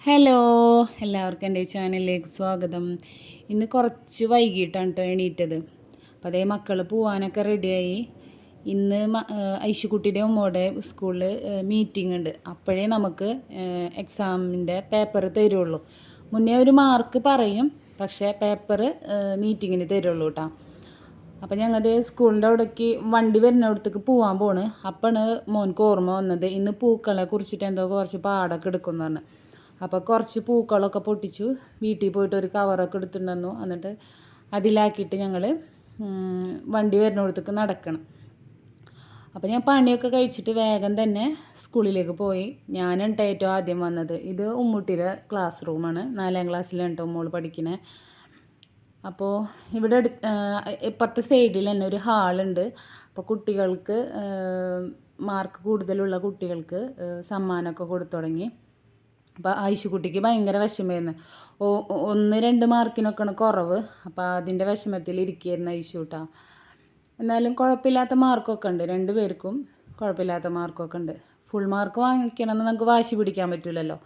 Hello, എല്ലാവർക്കും എൻ്റെ ചാനലിലേക്ക് സ്വാഗതം. ഇന്ന് കുറച്ച് വൈകിട്ടാണ് കേട്ടോ എണീറ്റത്. അപ്പോൾ അതേ മക്കൾ പോവാനൊക്കെ റെഡിയായി. ഇന്ന് ഐശുക്കുട്ടിയുടെ ഉമ്മയുടെ സ്കൂളിൽ മീറ്റിംഗ് ഉണ്ട്. അപ്പോഴേ നമുക്ക് എക്സാമിൻ്റെ പേപ്പർ തരുള്ളൂ. മുന്നേ ഒരു മാർക്ക് പറയും, പക്ഷേ പേപ്പർ മീറ്റിങ്ങിന് തരുള്ളൂ കേട്ടോ. അപ്പം ഞങ്ങളുടെ സ്കൂളിൻ്റെ അവിടേക്ക് വണ്ടി വരുന്നിടത്തേക്ക് പോകാൻ പോണ്. അപ്പോഴാണ് മോൻക്ക് ഓർമ്മ വന്നത് ഇന്ന് പൂക്കളെ കുറിച്ചിട്ട് എന്തോ കുറച്ച് പാടൊക്കെ എടുക്കുമെന്ന് പറഞ്ഞു. അപ്പോൾ കുറച്ച് പൂക്കളൊക്കെ പൊട്ടിച്ചു, വീട്ടിൽ പോയിട്ട് ഒരു കവറൊക്കെ എടുത്തിട്ടുണ്ടെന്നു. എന്നിട്ട് അതിലാക്കിയിട്ട് ഞങ്ങൾ വണ്ടി വരുന്നിടത്തേക്ക് നടക്കണം. അപ്പോൾ ഞാൻ പണിയൊക്കെ കഴിച്ചിട്ട് വേഗം തന്നെ സ്കൂളിലേക്ക് പോയി. ഞാനാണ് ഏറ്റവും ആദ്യം വന്നത്. ഇത് ഉമ്മൂട്ടിയുടെ ക്ലാസ് റൂമാണ്. 4ാം ക്ലാസ്സിലാണ് കേട്ടോ മോൾ പഠിക്കുന്നത്. അപ്പോൾ ഇവിടെ ഇപ്പുറത്തെ സൈഡിൽ തന്നെ ഒരു ഹാളുണ്ട്. അപ്പോൾ കുട്ടികൾക്ക് മാർക്ക് കൂടുതലുള്ള കുട്ടികൾക്ക് സമ്മാനമൊക്കെ കൊടുത്തു തുടങ്ങി. അപ്പോൾ ഐശുക്കുട്ടിക്ക് ഭയങ്കര വിഷമമായിരുന്നു. 1-2 മാർക്കിനൊക്കെയാണ് കുറവ്. അപ്പോൾ അതിൻ്റെ വിഷമത്തിൽ ഇരിക്കുകയായിരുന്നു ഐശുട്ടാ. എന്നാലും കുഴപ്പമില്ലാത്ത മാർക്കൊക്കെ ഉണ്ട്, 2 പേർക്കും കുഴപ്പമില്ലാത്ത മാർക്കൊക്കെ ഉണ്ട്. ഫുൾ മാർക്ക് വാങ്ങിക്കണമെന്ന് നമുക്ക് വാശി പിടിക്കാൻ പറ്റില്ലല്ലോ.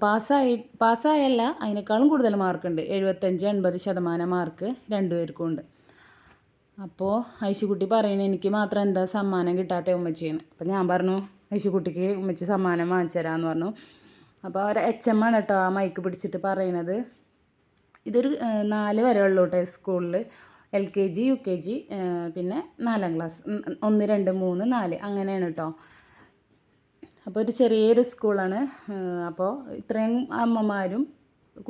പാസ്സായല്ല, അതിനേക്കാളും കൂടുതൽ മാർക്കുണ്ട്. 75-80% മാർക്ക് 2 പേർക്കും ഉണ്ട്. അപ്പോൾ ഐശുക്കുട്ടി പറയുന്നത് എനിക്ക് മാത്രം എന്താ സമ്മാനം കിട്ടാത്ത ഉമ്മച്ചിയാണ്. അപ്പോൾ ഞാൻ പറഞ്ഞു ഐശുക്കുട്ടിക്ക് ഉമ്മച്ചി സമ്മാനം വാങ്ങിച്ചു തരാമെന്ന് പറഞ്ഞു. അപ്പോൾ അവർ HM ആണ് കേട്ടോ ആ മൈക്ക് പിടിച്ചിട്ട് പറയണത്. ഇതൊരു 4 വരെ ഉള്ളൂ കേട്ടോ സ്കൂളിൽ. LKG UKG പിന്നെ 4ാം ക്ലാസ് 1 2 3 4 അങ്ങനെയാണ് കേട്ടോ. അപ്പോൾ ഒരു ചെറിയൊരു സ്കൂളാണ്. അപ്പോൾ ഇത്രയും അമ്മമാരും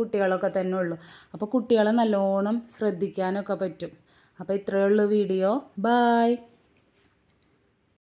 കുട്ടികളൊക്കെ തന്നെ ഉള്ളൂ. അപ്പോൾ കുട്ടികളെ നല്ലോണം ശ്രദ്ധിക്കാനൊക്കെ പറ്റും. അപ്പോൾ ഇത്രയേ ഉള്ളൂ വീഡിയോ. ബായ്.